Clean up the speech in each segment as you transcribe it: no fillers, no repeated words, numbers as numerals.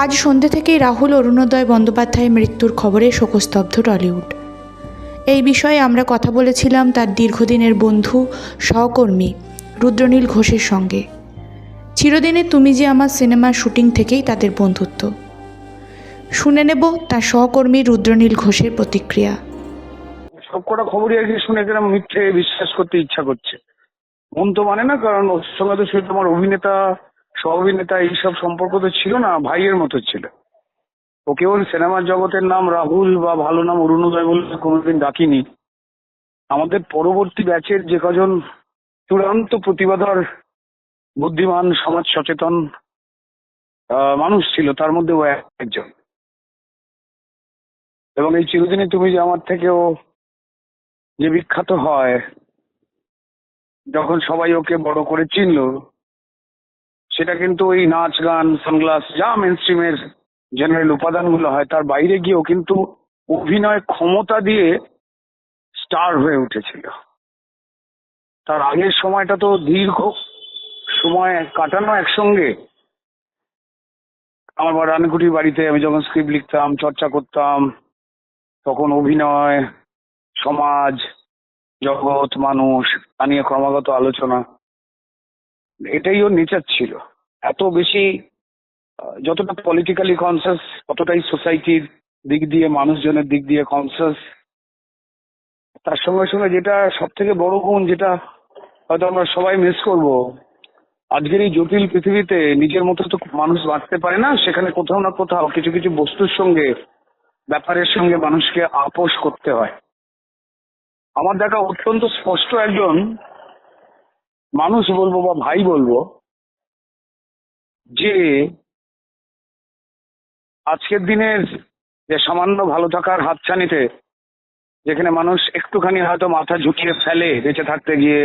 আজ সন্ধ্যে থেকেই রাহুল অরুণোদয় বন্দ্যোপাধ্যায়ের মৃত্যুর খবরে শোকস্তব্ধ টলিউড। এই বিষয়ে আমরা কথা বলেছিলাম তার দীর্ঘদিনের বন্ধু সহকর্মী রুদ্রনীল ঘোষের সঙ্গে। চিরদিনের তুমি যে আমার সিনেমার শুটিং থেকেই তাদের বন্ধুত্ব। শুনে নেব তার সহকর্মী রুদ্রনীল ঘোষের প্রতিক্রিয়া। সবকটা খবরই আর কি শুনে গেলাম, মিথ্যে বিশ্বাস করতে ইচ্ছা করছে। মন তো মানে না, কারণ ওর সঙ্গে তো শুধু তোমার অভিনেতা সহ অভিনেতা এইসব সম্পর্ক তো ছিল না, ভাইয়ের মতো ছিল। ও কেবল সিনেমার জগতের নাম রাহুল বা ভালো নাম অরুণোদয় বলে কোনোদিন ডাকিনি। আমাদের পরবর্তী ব্যাচের যে কজন চূড়ান্ত প্রতিভাধর বুদ্ধিমান সমাজ সচেতন মানুষ ছিল তার মধ্যে ও একজন। এবং এই চিরদিনে তুমি যে আমার থেকেও যে বিখ্যাত হয়, যখন সবাই ওকে বড় করে চিনলো, সেটা কিন্তু ওই নাচ গান সানগ্লাস যা মেন স্ট্রিমের জেনারেল উপাদানগুলো হয় তার বাইরে গিয়েও কিন্তু অভিনয় ক্ষমতা দিয়ে স্টার হয়ে উঠেছিল। তার আগের সময়টা তো দীর্ঘ সময় কাটানো একসঙ্গে। আমার রানীকুটির বাড়িতে আমি যখন স্ক্রিপ্ট লিখতাম, চর্চা করতাম, তখন অভিনয়, সমাজ, জগৎ, মানুষ তা নিয়ে ক্রমাগত আলোচনা, এটাই ওর নেচার ছিল। এত বেশি যতটা পলিটিক্যালি কনসাস ততটাই সোসাইটির দিক দিয়ে, মানুষজনের দিক দিয়ে কনসাস। তার সঙ্গে সঙ্গে যেটা সব থেকে বড় গুণ, যেটা হয়তো আমরা সবাই মিস করব, আজকের এই জটিল পৃথিবীতে নিজের মতো তো মানুষ বাঁচতে পারে না, সেখানে কোথাও না কোথাও কিছু কিছু বস্তুর সঙ্গে, ব্যাপারের সঙ্গে মানুষকে আপোষ করতে হয়। আমার দেখা অত্যন্ত স্পষ্ট একজন মানুষ বলবো বা ভাই বলবো, যে আজকের দিনের যে সামান্য ভালো থাকার হাতছানিতে, যেখানে মানুষ একটুখানি হয়তো মাথা ঝুঁকিয়ে ফেলে বেঁচে থাকতে গিয়ে,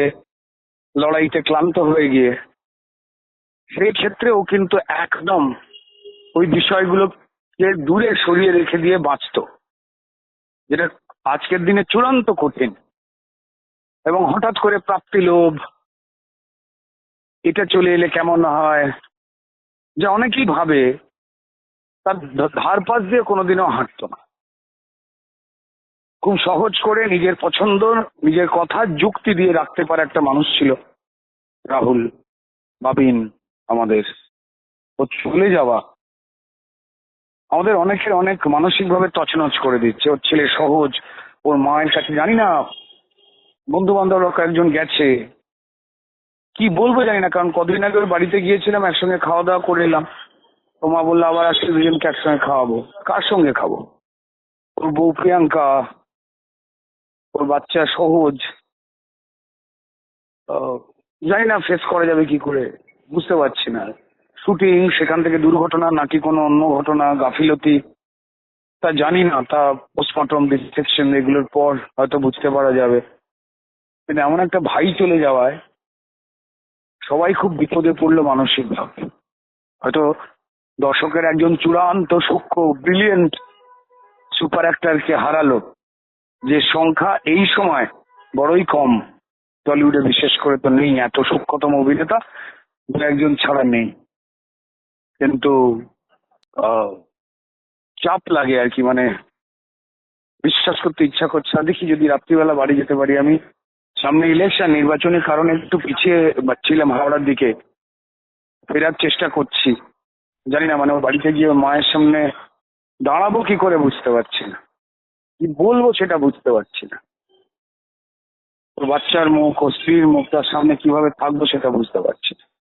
লড়াইতে ক্লান্ত হয়ে গিয়ে, সেই ক্ষেত্রেও কিন্তু একদম ওই বিষয়গুলোকে দূরে সরিয়ে রেখে দিয়ে বাঁচত, যেটা আজকের দিনে চূড়ান্ত কঠিন। এবং হঠাৎ করে প্রাপ্তি লোভ, এটা চলে এলে কেমন হয়, যা অনেকেই ভাবে, তার ধার পাশ দিয়ে কোনোদিনও হাঁটতো না। খুব সহজ করে নিজের পছন্দ, নিজের কথা যুক্তি দিয়ে রাখতে পারে একটা মানুষ ছিল রাহুল। বাবিন আমাদের, ও চলে যাওয়া আমাদের অনেকের অনেক মানসিকভাবে তছনছ করে দিচ্ছে। ওর ছেলে সহজ, ওর মায়ের কাছে জানি না, বন্ধু বান্ধব কয়েকজন গেছে, কি বলবো জানি না। কারণ কদিন আগে ওর বাড়িতে গিয়েছিলাম, একসঙ্গে খাওয়া দাওয়া করে এলাম। তো মা বললো আবার আজকে দুজনকে একসঙ্গে খাওয়াবো। কার সঙ্গে খাবো? ওর বউ প্রিয়াঙ্কা, ওর বাচ্চা সহজ। জানি না ফেস করা যাবে কি করে, বুঝতে পারছি না। শুটিং, সেখান থেকে দুর্ঘটনা নাকি কোনো অন্য ঘটনা, গাফিলতি, তা জানি না। তা পোস্টমর্টম, ডিসেকশন এগুলোর পর হয়তো বুঝতে পারা যাবে। কিন্তু এমন একটা ভাই চলে যাওয়ায় সবাই খুব বিপদে পড়লো মানসিকভাবে। হয়তো দর্শকের একজন চূড়ান্ত সূক্ষ্ম ব্রিলিয়েন্ট সুপার অ্যাক্টরকে হারালো, যে সংখ্যা এই সময় বড়ই কম। টলিউডে বিশেষ করে তো নেই, এত সূক্ষ্মতম অভিনেতা দু একজন ছাড়া নেই। কিন্তু চাপ লাগে আর কি, মানে বিশ্বাস করতে ইচ্ছা করছে না। দেখি যদি রাত্রিবেলা বাড়ি যেতে পারি। আমি সামনে ইলেকশন, নির্বাচনের কারণে একটু পিছিয়ে ছিলাম, হাওড়ার দিকে ফেরার চেষ্টা করছি। জানি না, মানে ওর বাড়িতে গিয়ে মায়ের সামনে দাঁড়াবো কি করে বুঝতে পারছি না, কি বলবো সেটা বুঝতে পারছি না। ওর বাচ্চার মুখ, ওর স্ত্রীর মুখ, তার সামনে কিভাবে থাকবো সেটা বুঝতে পারছি না।